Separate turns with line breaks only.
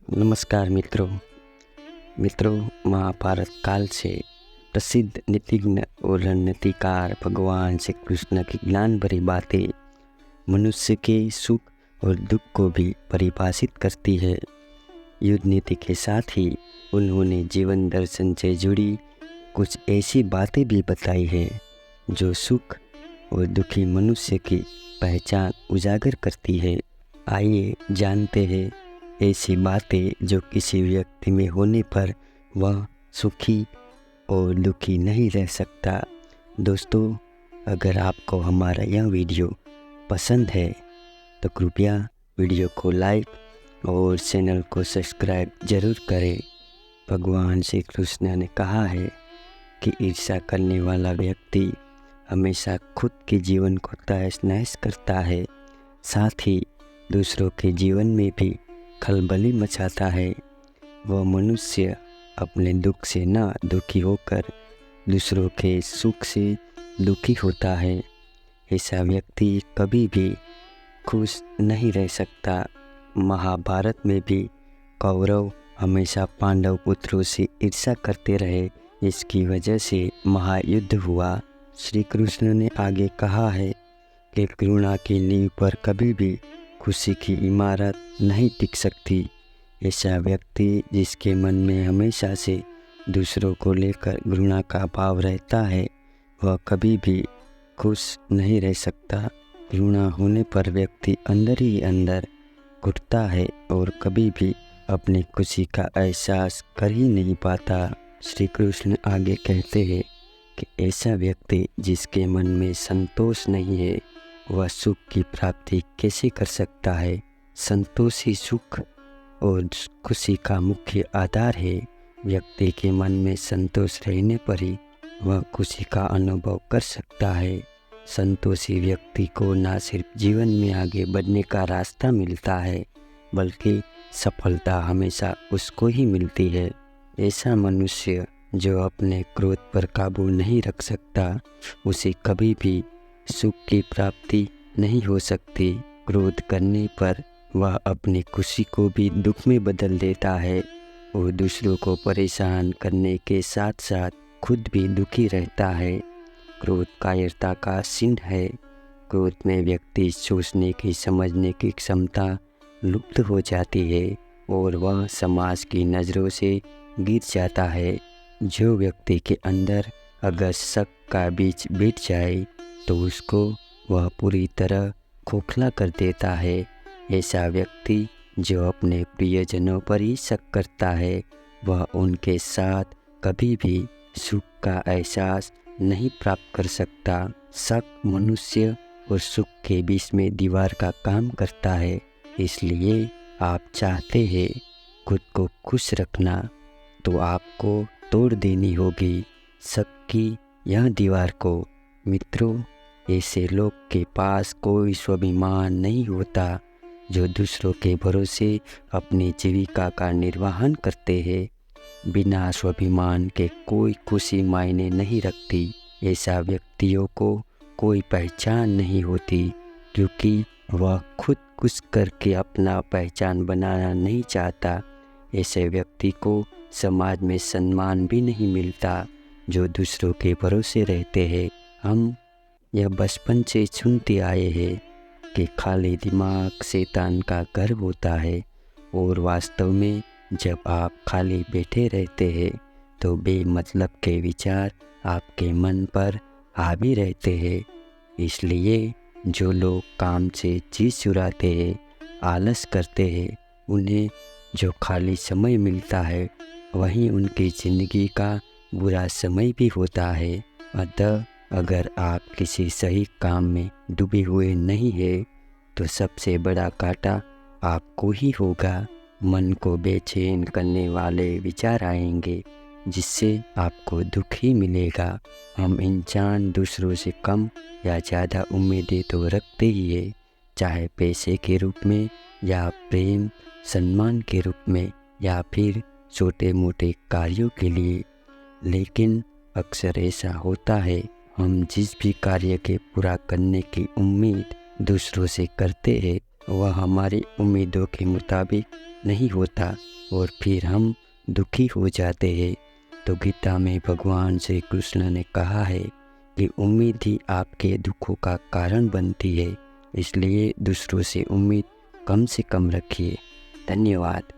नमस्कार मित्रों महाभारत काल से प्रसिद्ध नीतिज्ञ और रणनीतिकार भगवान श्री कृष्ण की ज्ञान भरी बातें मनुष्य के सुख और दुख को भी परिभाषित करती है। युद्ध नीति के साथ ही उन्होंने जीवन दर्शन से जुड़ी कुछ ऐसी बातें भी बताई है जो सुख और दुखी मनुष्य की पहचान उजागर करती है। आइए जानते हैं ऐसी बातें जो किसी व्यक्ति में होने पर वह सुखी और दुखी नहीं रह सकता। दोस्तों, अगर आपको हमारा यह वीडियो पसंद है तो कृपया वीडियो को लाइक और चैनल को सब्सक्राइब जरूर करें। भगवान श्री कृष्ण ने कहा है कि ईर्ष्या करने वाला व्यक्ति हमेशा खुद के जीवन को तहस नहस करता है, साथ ही दूसरों के जीवन में भी खलबली मचाता है। वह मनुष्य अपने दुख से न दुखी होकर दूसरों के सुख से दुखी होता है। ऐसा व्यक्ति कभी भी खुश नहीं रह सकता। महाभारत में भी कौरव हमेशा पांडव पुत्रों से ईर्ष्या करते रहे, इसकी वजह से महायुद्ध हुआ। श्री कृष्ण ने आगे कहा है कि करुणा की नींव पर कभी भी खुशी की इमारत नहीं टिक सकती। ऐसा व्यक्ति जिसके मन में हमेशा से दूसरों को लेकर घृणा का भाव रहता है, वह कभी भी खुश नहीं रह सकता। घृणा होने पर व्यक्ति अंदर ही अंदर घुटता है और कभी भी अपनी खुशी का एहसास कर ही नहीं पाता। श्री कृष्ण आगे कहते हैं कि ऐसा व्यक्ति जिसके मन में संतोष नहीं है, वह सुख की प्राप्ति कैसे कर सकता है। संतोष ही सुख और खुशी का मुख्य आधार है। व्यक्ति के मन में संतोष रहने पर ही वह खुशी का अनुभव कर सकता है। संतोषी व्यक्ति को न सिर्फ जीवन में आगे बढ़ने का रास्ता मिलता है, बल्कि सफलता हमेशा उसको ही मिलती है। ऐसा मनुष्य जो अपने क्रोध पर काबू नहीं रख सकता, उसे कभी भी सुख की प्राप्ति नहीं हो सकती। क्रोध करने पर वह अपनी खुशी को भी दुख में बदल देता है और दूसरों को परेशान करने के साथ साथ खुद भी दुखी रहता है। क्रोध कायरता का चिन्ह है। क्रोध में व्यक्ति सोचने की समझने की क्षमता लुप्त हो जाती है और वह समाज की नज़रों से गिर जाता है। जो व्यक्ति के अंदर अगर शक का बीज बैठ जाए तो उसको वह पूरी तरह खोखला कर देता है। ऐसा व्यक्ति जो अपने प्रियजनों पर ही शक करता है, वह उनके साथ कभी भी सुख का एहसास नहीं प्राप्त कर सकता। शक मनुष्य और सुख के बीच में दीवार का काम करता है। इसलिए आप चाहते हैं खुद को खुश रखना तो आपको तोड़ देनी होगी शक की यह दीवार को। मित्रों, ऐसे लोग के पास कोई स्वाभिमान नहीं होता जो दूसरों के भरोसे अपनी जीविका का निर्वहन करते हैं। बिना स्वाभिमान के कोई खुशी मायने नहीं रखती। ऐसा व्यक्तियों को कोई पहचान नहीं होती, क्योंकि वह खुद कुछ करके अपना पहचान बनाना नहीं चाहता। ऐसे व्यक्ति को समाज में सम्मान भी नहीं मिलता जो दूसरों के भरोसे रहते हैं। हम यह बचपन से सुनते आए हैं कि खाली दिमाग शैतान का घर होता है, और वास्तव में जब आप खाली बैठे रहते हैं तो बेमतलब के विचार आपके मन पर हावी रहते हैं। इसलिए जो लोग काम से चीज़ चुराते हैं, आलस करते हैं, उन्हें जो खाली समय मिलता है वहीं उनकी ज़िंदगी का बुरा समय भी होता है। अतः अगर आप किसी सही काम में डूबे हुए नहीं हैं तो सबसे बड़ा घाटा आपको ही होगा। मन को बेचैन करने वाले विचार आएंगे जिससे आपको दुख ही मिलेगा। हम इंसान दूसरों से कम या ज़्यादा उम्मीदें तो रखते ही है, चाहे पैसे के रूप में या प्रेम सम्मान के रूप में या फिर छोटे मोटे कार्यों के लिए। लेकिन अक्सर ऐसा होता है, हम जिस भी कार्य के पूरा करने की उम्मीद दूसरों से करते हैं वह हमारी उम्मीदों के मुताबिक नहीं होता। और फिर हम दुखी हो जाते हैं। तो गीता में भगवान श्री कृष्ण ने कहा है कि उम्मीद ही आपके दुखों का कारण बनती है, इसलिए दूसरों से उम्मीद कम से कम रखिए। धन्यवाद।